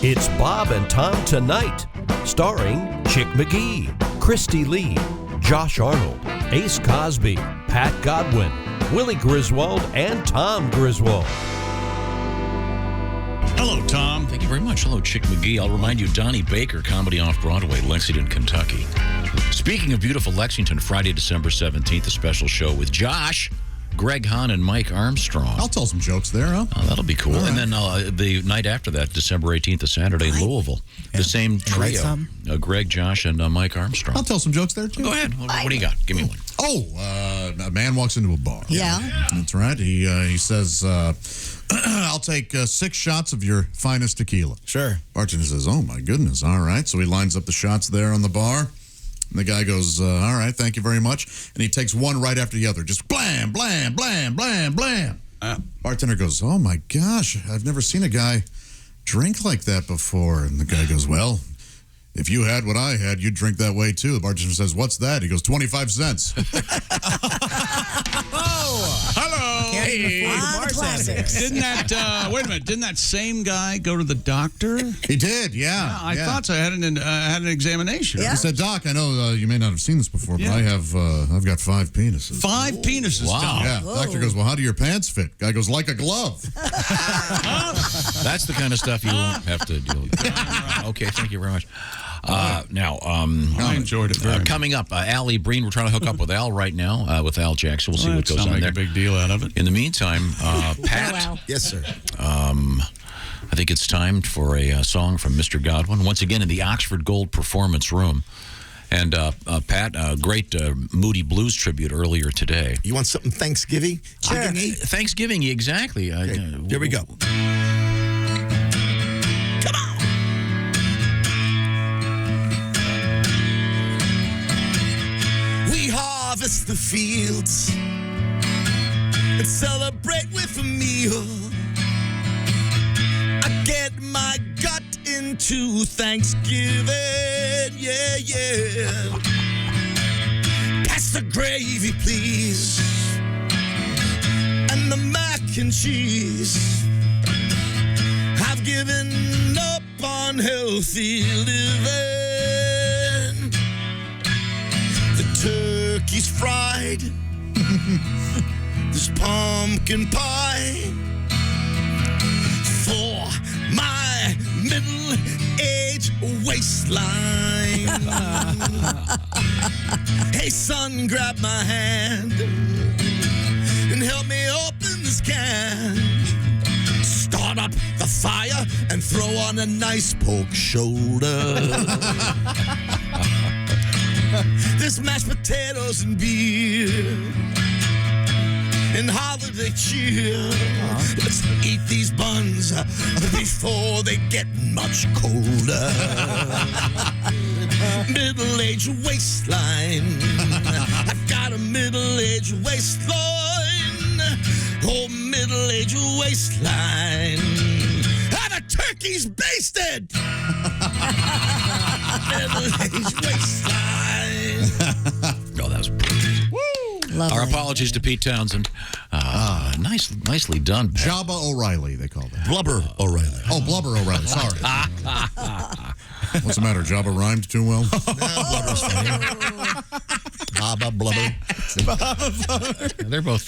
It's Bob and Tom Tonight, starring Chick McGee, Christy Lee, Josh Arnold, Ace Cosby, Pat Godwin, Willie Griswold, and Tom Griswold. Hello, Tom. Thank you very much. Hello, Chick McGee. I'll remind you, Donnie Baker, Comedy Off-Broadway, Lexington, Kentucky. Speaking of beautiful Lexington, Friday, December 17th, a special show with Josh, Greg Hahn, and Mike Armstrong. I'll tell some jokes there, huh? Oh, that'll be cool. Right. And then the night after that, December 18th, a Saturday, Louisville. The same trio, Greg, Josh, and Mike Armstrong. I'll tell some jokes there, too. Go ahead. What do you got? Give me one. A man walks into a bar. Yeah. That's right. He says, I'll take 6 shots of your finest tequila. Sure. Bartender says, oh, my goodness. All right. So he lines up the shots there on the bar. And the guy goes, all right, thank you very much. And he takes one right after the other. Just blam, blam, blam, blam, blam. Bartender goes, oh, my gosh, I've never seen a guy drink like that before. And the guy goes, well, if you had what I had, you'd drink that way, too. The bartender says, what's that? He goes, 25 cents. Hello. Hey. Didn't that, wait a minute, didn't that same guy go to the doctor? He did, yeah. I thought so. I had an examination. He said, Doc, I know you may not have seen this before, but I've got 5 penises. 5 penises, wow. Tom. Yeah. The doctor goes, well, how do your pants fit? Guy goes, like a glove. That's the kind of stuff you won't have to deal with. Okay, thank you very much. Now, I enjoyed it very much. Coming up, Allie Breen. We're trying to hook up with Al right now, with Al Jackson. We'll see what goes on there. Make a big deal out of it. In the meantime, Pat. Wow. Yes, sir. I think it's time for a song from Mr. Godwin, once again in the Oxford Gold Performance Room. And Pat, great Moody Blues tribute earlier today. You want something Thanksgiving? Sure. Thanksgiving, exactly. Okay, here we go. Come on. We harvest the fields and celebrate with a meal. I get my gut into Thanksgiving, yeah, yeah. Pass the gravy, please, and the mac and cheese. I've given up on healthy living. The turkey's fried. There's pumpkin pie for my middle-aged waistline. Hey, son, grab my hand and help me open this can. Start up the fire and throw on a nice pork shoulder. There's mashed potatoes and beer and holiday cheer. Let's eat these buns before they get much colder. Middle-aged waistline. I've got a middle-aged waistline. Oh, middle-aged waistline. And the turkey's basted. Middle-aged waistline. Oh, that was brilliant. Lovely. Our apologies to Pete Townsend. Nicely done, Pat. Jabba O'Reilly, they call that. Blubber O'Reilly. Oh, Blubber O'Reilly, sorry. What's the matter, Jabba rhymed too well? Blubber's funny. Baba Blubber. They're both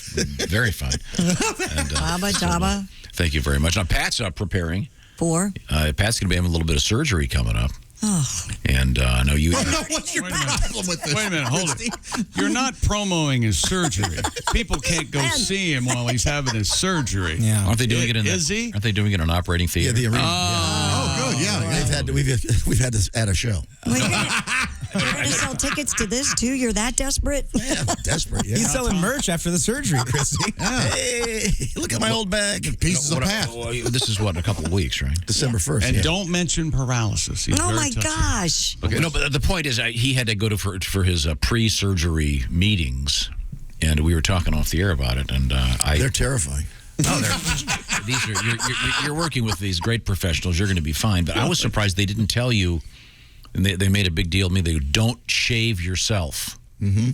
very fun. And, Jabba. Thank you very much. Now, Pat's preparing. For? Pat's going to be having a little bit of surgery coming up. Oh. And I know you... No, what's your problem with this? Wait a minute, hold it. You're not promoting his surgery. People can't go see him while he's having his surgery. Yeah. Aren't they doing it in Is he? Aren't they doing it in an operating theater? Yeah, the arena. Oh, good, yeah. We've had this at a show. Well, you're going to sell tickets to this, too? You're that desperate? Yeah, desperate. Yeah. He's selling merch after the surgery, Christy. Hey, look at my old bag. Pieces of Pat. This is, what, in a couple of weeks, right? December 1st. And don't mention paralysis. He's Oh, very my touchy. gosh. Okay, no, but the point is he had to go for his pre-surgery meetings, and we were talking off the air about it, and They're terrifying. these are you're working with these great professionals. You're going to be fine. But I was surprised they didn't tell you, and they made a big deal of me. They don't shave yourself. Mm-hmm.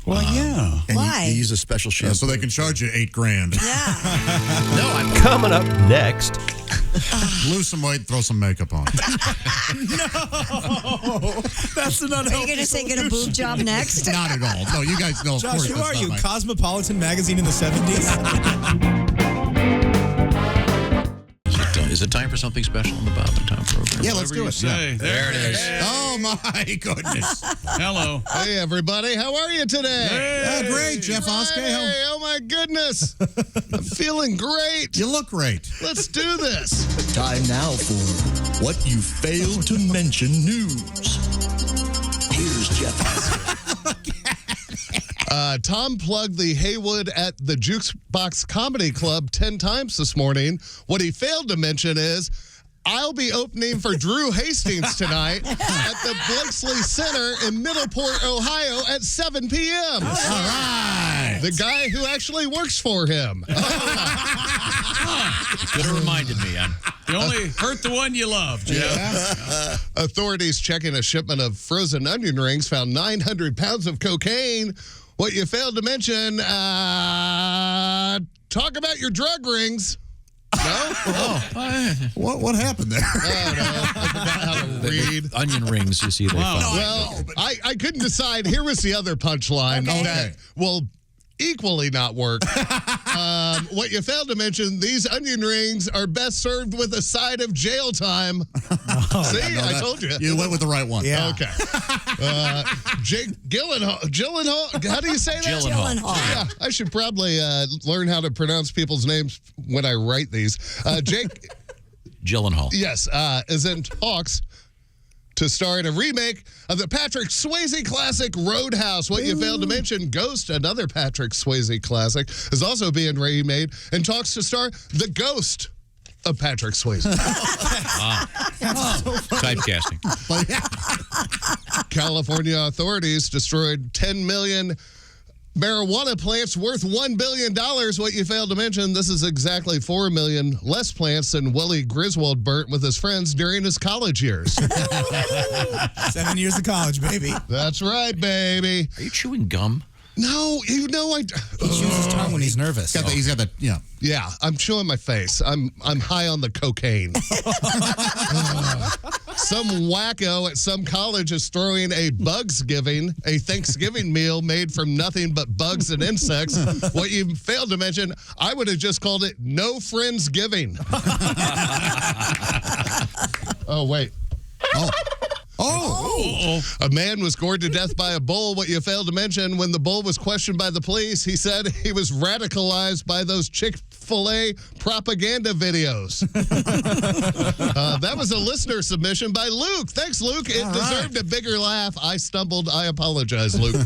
Well, yeah. And Why? You use a special shampoo. So they can charge you $8,000. Yeah. No, I'm Coming up next, Lose some weight, throw some makeup on. That's an unhealthy. Are you going to say get a boob job next? Not at all. No, you guys know. Of Josh, course, who that's are not you? my- Cosmopolitan magazine in the 70s? Is it time for something special on the Bob and Tom program? Yeah, let's Whatever do you it. say. Yeah. There it is. Oh my goodness! Hello. Hey, everybody. How are you today? Great, Jeff Oskay. Hey, oh, my goodness. I'm feeling great. You look great. Let's do this. Time now for What You Failed to Mention News. Here's Jeff Oskay. Tom plugged the Haywood at the Jukebox Comedy Club 10 times this morning. What he failed to mention is, I'll be opening for Drew Hastings tonight at the Blakesley Center in Middleport, Ohio at 7 p.m. All right. The guy who actually works for him. You could have reminded me. You only hurt the one you love, Jeff. Authorities checking a shipment of frozen onion rings found 900 pounds of cocaine. What you failed to mention, talk about your drug rings. No? What happened there? Oh, no. I forgot how to read. The onion rings, you see, they Wow. found. Well, I couldn't decide. Here was the other punchline Okay. that will equally not work. What you failed to mention, these onion rings are best served with a side of jail time. See, I told you. You went with the right one. Yeah. Okay. Jake Gyllenhaal. How do you say that? Gyllenhaal. Yeah, I should probably learn how to pronounce people's names when I write these. Jake, Gyllenhaal. yes, is in talks to star in a remake of the Patrick Swayze classic Roadhouse. What you failed to mention, Ghost, another Patrick Swayze classic, is also being remade and talks to star the ghost of Patrick Swayze. Typecasting. California authorities destroyed 10 million marijuana plants worth $1 billion. What you failed to mention, this is exactly 4 million less plants than Willie Griswold burnt with his friends during his college years. 7 years of college, baby. That's right, baby. Are you chewing gum? No, you know I. He chews his tongue when he's nervous. He's got the Yeah, I'm chewing my face. I'm high on the cocaine. Some wacko at some college is throwing a Thanksgiving meal made from nothing but bugs and insects. What you failed to mention, I would have just called it No Friendsgiving. Oh, wait. Oh. A man was gored to death by a bull. What you failed to mention, when the bull was questioned by the police, he said he was radicalized by those Chick-fil-A propaganda videos. That was a listener submission by Luke. Thanks, Luke. It deserved a bigger laugh. I stumbled. I apologize, Luke.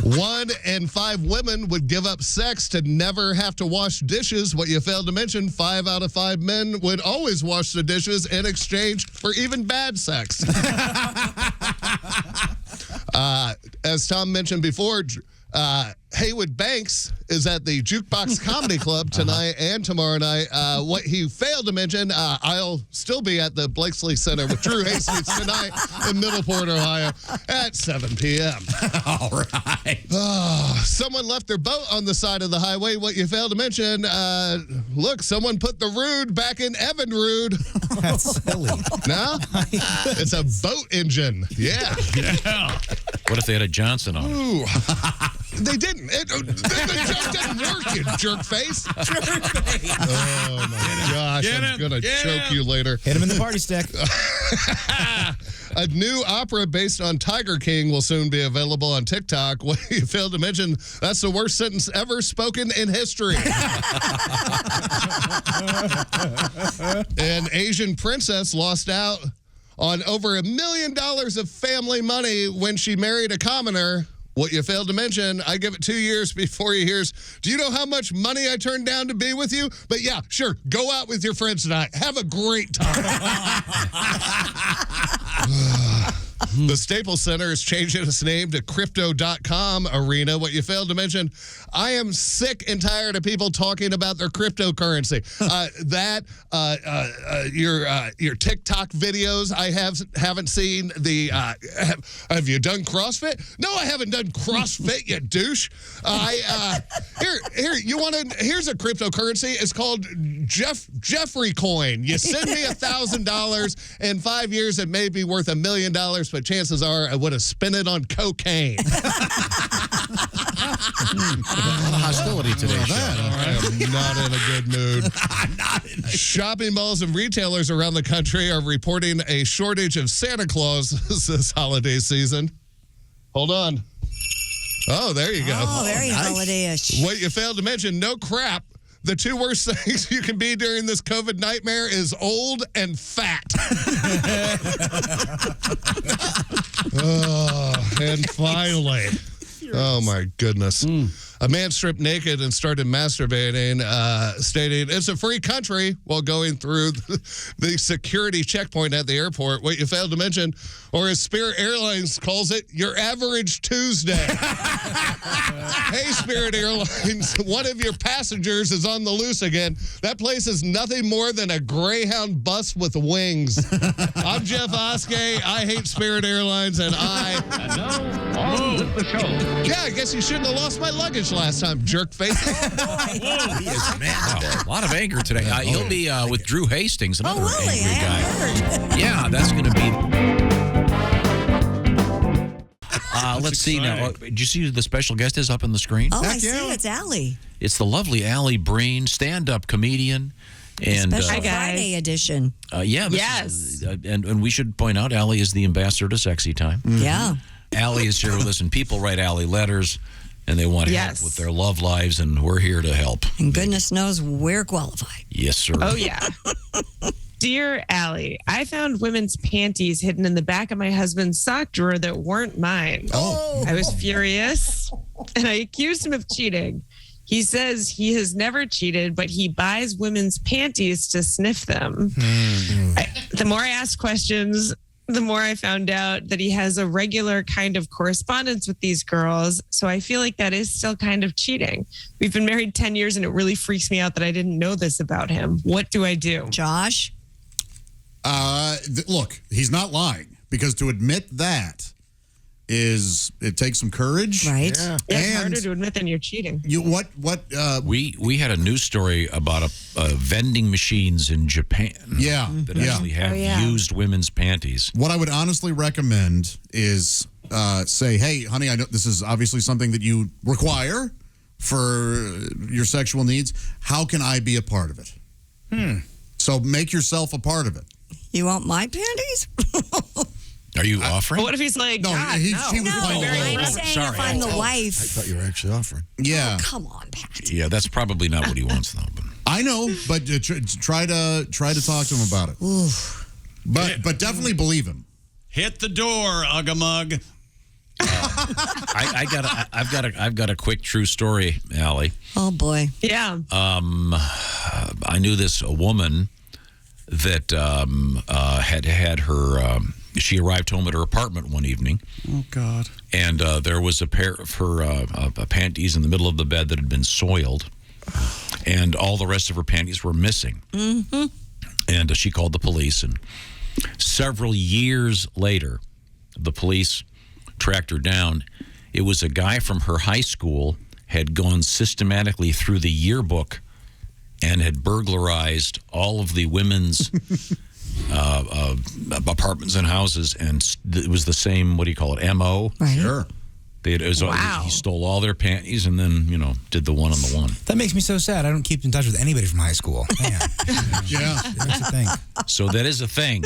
1 in 5 women would give up sex to never have to wash dishes. What you failed to mention, 5 out of 5 men would always wash the dishes in exchange for even bad sex. As Tom mentioned before, Haywood Banks is at the Jukebox Comedy Club tonight and tomorrow night. What he failed to mention, I'll still be at the Blakesley Center with Drew Hastings tonight in Middleport, Ohio at 7 p.m. All right. Someone left their boat on the side of the highway. What you failed to mention, look, someone put the Rude back in Evinrude. That's silly. No? It's a boat engine. Yeah. What if they had a Johnson on it? Ooh. They didn't. The joke didn't work, you jerk face. Oh, my gosh. I'm going to choke you later. Hit him in the party stick. A new opera based on Tiger King will soon be available on TikTok. What you failed to mention, that's the worst sentence ever spoken in history. An Asian princess lost out on over $1 million of family money when she married a commoner. What you failed to mention, I give it 2 years before he hears, do you know how much money I turned down to be with you? But yeah, sure, go out with your friends tonight. Have a great time. The Staples Center is changing its name to Crypto.com Arena. What you failed to mention, I am sick and tired of people talking about their cryptocurrency. Your TikTok videos, I haven't seen the. Have you done CrossFit? No, I haven't done CrossFit, you douche. Here's a cryptocurrency. It's called Jeffrey Coin. You send me $1,000 in 5 years, it may be worth $1 million, but chances are I would have spent it on cocaine. A lot of hostility today, I am not in a good mood. Shopping malls and retailers around the country are reporting a shortage of Santa Claus this holiday season. Hold on. Oh, there you go. Oh, very holiday-ish. What you failed to mention, no crap. The two worst things you can be during this COVID nightmare is old and fat. And finally, oh my goodness. A man stripped naked and started masturbating, stating it's a free country while going through the security checkpoint at the airport. What you failed to mention, or as Spirit Airlines calls it, your average Tuesday. Hey, Spirit Airlines, one of your passengers is on the loose again. That place is nothing more than a Greyhound bus with wings. I'm Jeff Oskay. I hate Spirit Airlines, and And now, on with the show. yeah, I guess you shouldn't have lost my luggage last time, jerk face. He is mad. A lot of anger today. He'll be with Drew Hastings, another really? angry I guy. haven't heard. Yeah, that's going to be. Let's see now. Did you see who the special guest is up on the screen? Oh, I see. It's Allie. It's the lovely Allie Breen, stand-up comedian. And Special Friday edition. Yes. And we should point out, Allie is the ambassador to Sexy Time. Yeah. Allie is here with us, and people write Allie letters, and they want help with their love lives, and we're here to help. And goodness knows we're qualified. Yes, sir. Oh, yeah. Dear Allie, I found women's panties hidden in the back of my husband's sock drawer that weren't mine. Oh. I was furious, and I accused him of cheating. He says he has never cheated, but he buys women's panties to sniff them. The more I asked questions, the more I found out that he has a regular kind of correspondence with these girls. So I feel like that is still kind of cheating. We've been married 10 years, and it really freaks me out that I didn't know this about him. What do I do? Josh? Look, he's not lying, because to admit that it takes some courage. Right. Yeah, it's harder to admit than you're cheating. We had a news story about vending machines in Japan that actually have used women's panties. What I would honestly recommend is say, hey, honey, I know this is obviously something that you require for your sexual needs. How can I be a part of it? So make yourself a part of it. You want my panties? Are you offering? But what if he's like, No, God, she no. was playing the role. I'm saying if I'm the wife. I thought you were actually offering. Yeah. Oh, come on, Pat. Yeah, that's probably not what he wants, though. But. I know, but try to talk to him about it. But definitely believe him. Hit the door, Uggamug. I've got a quick true story, Allie. Oh boy. Yeah. I knew this woman that had her. She arrived home at her apartment one evening. Oh God! And there was a pair of her panties in the middle of the bed that had been soiled, and all the rest of her panties were missing. Mm-hmm. And she called the police, and several years later, the police tracked her down. It was a guy from her high school had gone systematically through the yearbook and had burglarized all of the women's apartments and houses, and it was the same, what do you call it, MO? Right. Sure. He stole all their panties and then, did the one-on-the-one. That makes me so sad. I don't keep in touch with anybody from high school. Man. Yeah. That's the thing. So that is a thing.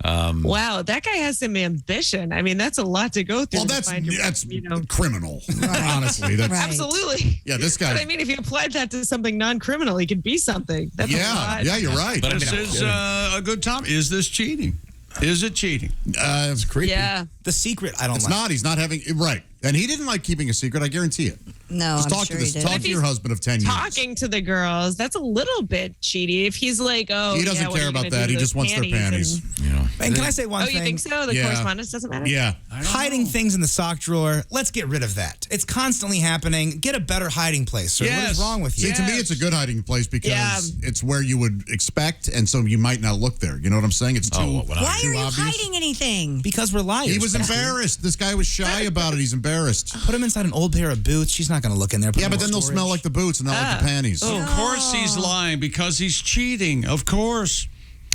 Wow, that guy has some ambition. I mean, that's a lot to go through. Well, that's criminal. Honestly, that's absolutely. Yeah, this guy. But I mean, if you applied that to something non-criminal, he could be something. That's a lot. Yeah, you're right. But this is a good time. Is this cheating? Is it cheating? It's creepy. Yeah. The secret, I don't It's like. not. He's not having right, and he didn't like keeping a secret. I guarantee it. No, Just I'm talk sure to this. he did. Talk to your husband of 10 years. Talking to the girls, that's a little bit cheaty. If he's like, oh, He doesn't what are care you about gonna that. do He to just those wants their panties. and- And can I say one thing? Oh, you think so? The correspondence doesn't matter? Yeah. Hiding things in the sock drawer, let's get rid of that. It's constantly happening. Get a better hiding place. Sir. What is wrong with you? See, to me, it's a good hiding place because it's where you would expect, and so you might not look there. You know what I'm saying? It's too Why are you obvious. hiding anything? Because we're liars. He was embarrassed. This guy was shy about it. He's embarrassed. Put him inside an old pair of boots. She's not going to look in there. Put Yeah, him but in then they'll storage. smell like the boots and not like the panties. Oh, of course he's lying because he's cheating. Of course.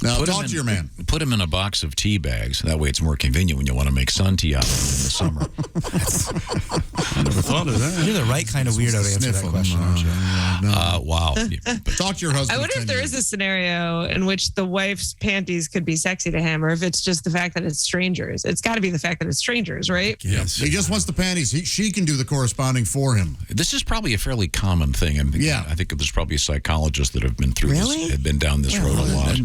Now, Put talk him to your man. Put him in a box of tea bags. That way it's more convenient when you want to make sun tea out of them in the summer. I never thought of that. You're the right kind of weirdo to answer Sniff that them. question, aren't you? Wow. Talk to your husband. I wonder if there is a scenario in which the wife's panties could be sexy to him, or if it's just the fact that it's strangers. It's got to be the fact that it's strangers, right? Yes. He just wants the panties. She can do the corresponding for him. This is probably a fairly common thing. I think there's probably psychologists that have been through this, have been down this road a lot.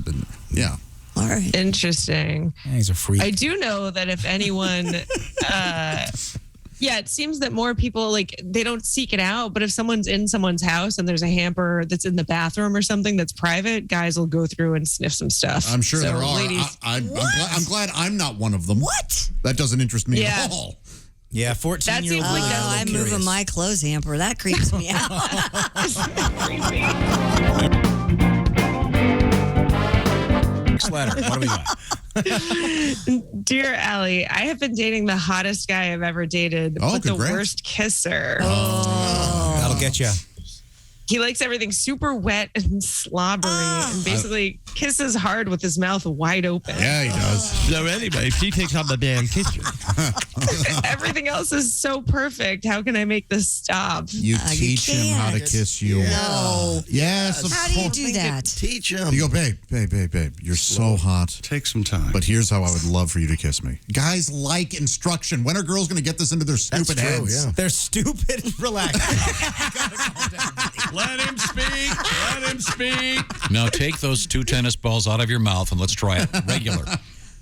Yeah. All right. Interesting. Yeah, he's a freak. I do know that if anyone, it seems that more people they don't seek it out. But if someone's in someone's house and there's a hamper that's in the bathroom or something that's private, guys will go through and sniff some stuff. I'm sure So, there are. ladies, I'm glad I'm not one of them. What? That doesn't interest me Yeah. at all. Yeah, That 14-year-old. seems like that's I'm moving my clothes hamper. That creeps me out. Letter. What do we got? Dear Allie, I have been dating the hottest guy I've ever dated, but the congrats. worst kisser. That'll get you. He likes everything super wet and slobbery and basically kisses hard with his mouth wide open. Yeah, he does. So anyway, she takes on the damn kitchen. Everything else is so perfect. How can I make this stop? You teach him how to kiss you. No. Yes, of How do you course. do that? Teach him. You go, babe, you're so hot. Take some time. But here's how I would love for you to kiss me. Guys like instruction. When are girls going to get this into their stupid heads? They're stupid. Relax. Let him speak. Let him speak. Now take those 2 tennis balls out of your mouth and let's try it regular.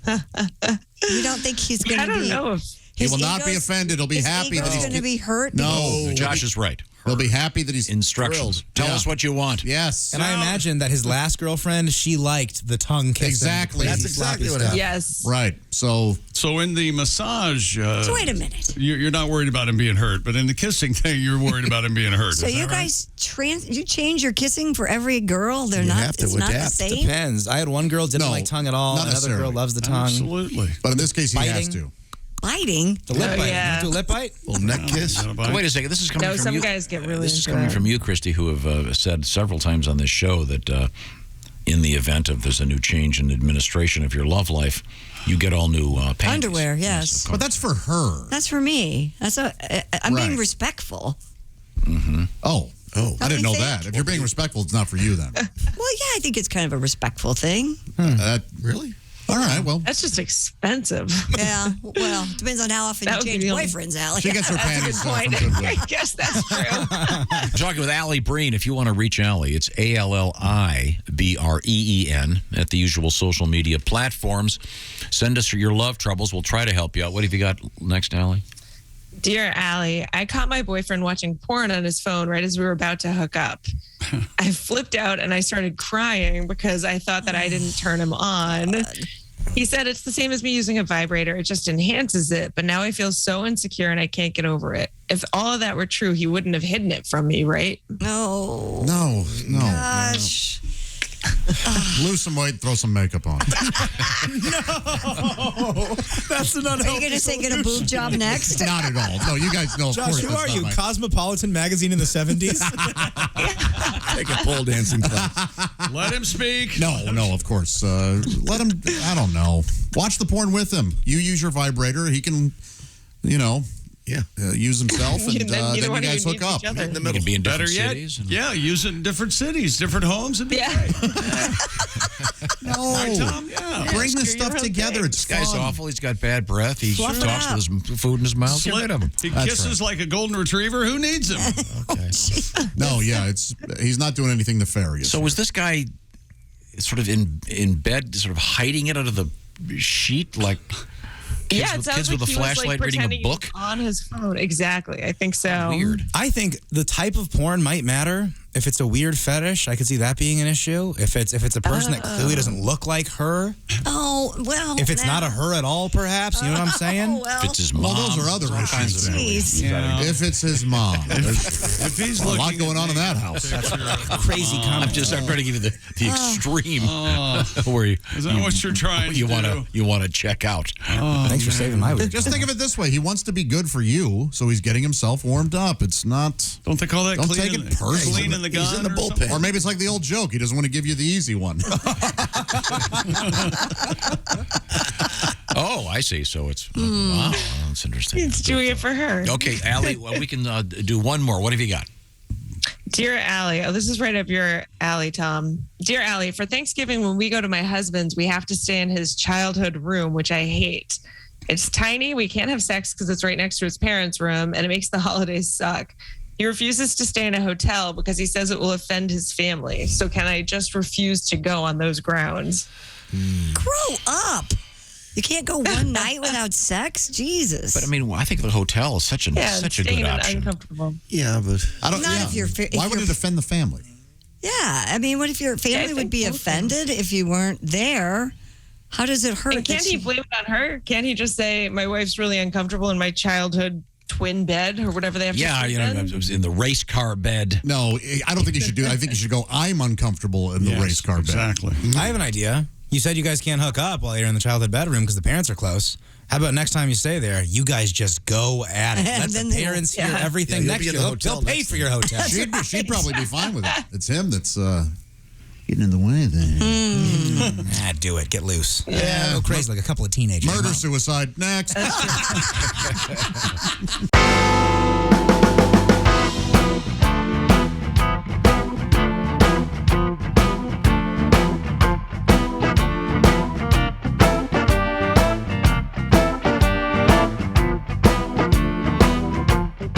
You don't think he's going to be... I don't know if He will not be offended. He'll be happy that he's he's going to be hurt. No, Josh is right. He'll be happy that he's Instructions. thrilled. Tell Yeah. us what you want. Yes. And I imagine that his last girlfriend, she liked the tongue kissing. Exactly. That's exactly what happened. yes. Right. So So in the massage, So wait a minute. you're not worried about him being hurt, but in the kissing thing, you're worried about him being hurt. So Is you that right? guys you change your kissing for every girl? They're not. have to It's not the adapt. same. Depends. I had one girl didn't No, like tongue at all. not Another girl necessarily. loves the tongue. Absolutely. but in this case, he has Biting. to. Biting. The lip Oh, bite. yeah. You do a lip bite? Little neck kiss. Wait a second. This is coming No, from some you. guys get really This is into coming that. from you, Christy, who have said several times on this show that in the event of there's a new change in administration of your love life, you get all new panties. Underwear, yes. of But course. that's for her. That's for me. I'm being Right. respectful. Oh. I didn't know think? that. If you're being respectful, it's not for you then. Well, yeah, I think it's kind of a respectful thing. Really? All right. Well, That's just expensive. Yeah. Well, depends on how often That you would change be the only- boyfriends, Allie. she gets her That's a panties good from point. Goodwill. I guess that's true. I'm talking with Allie Breen. If you want to reach Allie, it's ALLIBREEN at the usual social media platforms. Send us your love troubles. We'll try to help you out. What have you got next, Allie? Dear Allie, I caught my boyfriend watching porn on his phone right as we were about to hook up. I flipped out and I started crying because I thought that I didn't turn him on. He said it's the same as me using a vibrator. It just enhances it. But now I feel so insecure and I can't get over it. If all of that were true, he wouldn't have hidden it from me, right? No. No. Gosh. Lose some weight, throw some makeup on. That's an Are you going to say get a boob job next? Not at all. No, you guys know. Of Josh, course, who that's are not you? my- Cosmopolitan magazine in the 70s? Take a pole dancing class. Let him speak. No, of course. Let him. I don't know. Watch the porn with him. You use your vibrator. He can, use himself, and And then then neither you one of guys you hook need up. each other. In the You middle. can be in Better different yet, cities. and- yeah, use it in different cities, different homes. And Yeah. No, Right, Tom? Yeah. bring this screw your stuff own together. thing. It's This guy's fun. awful. He's got bad breath. He Fluff it talks up. with his food in his mouth. Get rid of him. He That's kisses like a golden retriever. Who needs him? No, yeah, he's not doing anything nefarious. So was this guy sort of in bed, sort of hiding it under the sheet, like Yeah, it with, sounds kids like with a he was flashlight like reading a pretending he was book? on his phone. Exactly. I think so. Weird. I think the type of porn might matter. If it's a weird fetish, I could see that being an issue. If it's a person that clearly doesn't look like her. Oh, well. If it's not a her at all, perhaps. You know what I'm saying? If it's his mom. Well, those are other issues. Jeez. Yeah. If it's his mom. There's If he's a lot looking going at on in me, that house. Crazy comment. I'm trying to give you the extreme where Is that what you're trying to do? You want to check out. Thanks for saving my week. Just think of it this way. He wants to be good for you, so he's getting himself warmed up. It's not... Don't they call that Don't cleaning, take it personally. cleaning the gun? He's in the or bullpen. something? Or maybe it's like the old joke. He doesn't want to give you the easy one. Oh, I see. So it's wow. That's interesting. He's doing it for her. Okay, Allie, well, we can do one more. What have you got? Dear Allie, this is right up your alley, Tom. Dear Allie, for Thanksgiving, when we go to my husband's, we have to stay in his childhood room, which I hate. It's tiny. We can't have sex because it's right next to his parents' room, and it makes the holidays suck. He refuses to stay in a hotel because he says it will offend his family. So can I just refuse to go on those grounds? Grow up. You can't go one night without sex? Jesus. But I mean, I think the hotel is such a staying good option. Uncomfortable. Yeah, but I don't. Not if you're- Why would it offend the family? Yeah. I mean, what if your family would be offended if you weren't there? How does it hurt? And can't he blame it on her? Can't he just say, my wife's really uncomfortable in my childhood twin bed or whatever they have to sleep in? It was in the race car bed. No, I don't think you should do it. I think you should go, I'm uncomfortable in the race car bed. Exactly. I have an idea. You said you guys can't hook up while you're in the childhood bedroom because the parents are close. How about next time you stay there, you guys just go at it. Let the parents hear everything you'll next be to in the you. hotel They'll pay next for your hotel. She'd probably be fine with it. It's him that's getting in the way there. Do it. Get loose. Yeah. Go crazy like a couple of teenagers. Murder, Come on. suicide, next.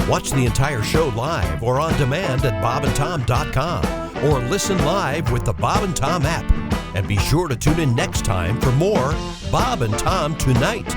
Watch the entire show live or on demand at bobandtom.com or listen live with the Bob and Tom app. And be sure to tune in next time for more Bob and Tom Tonight.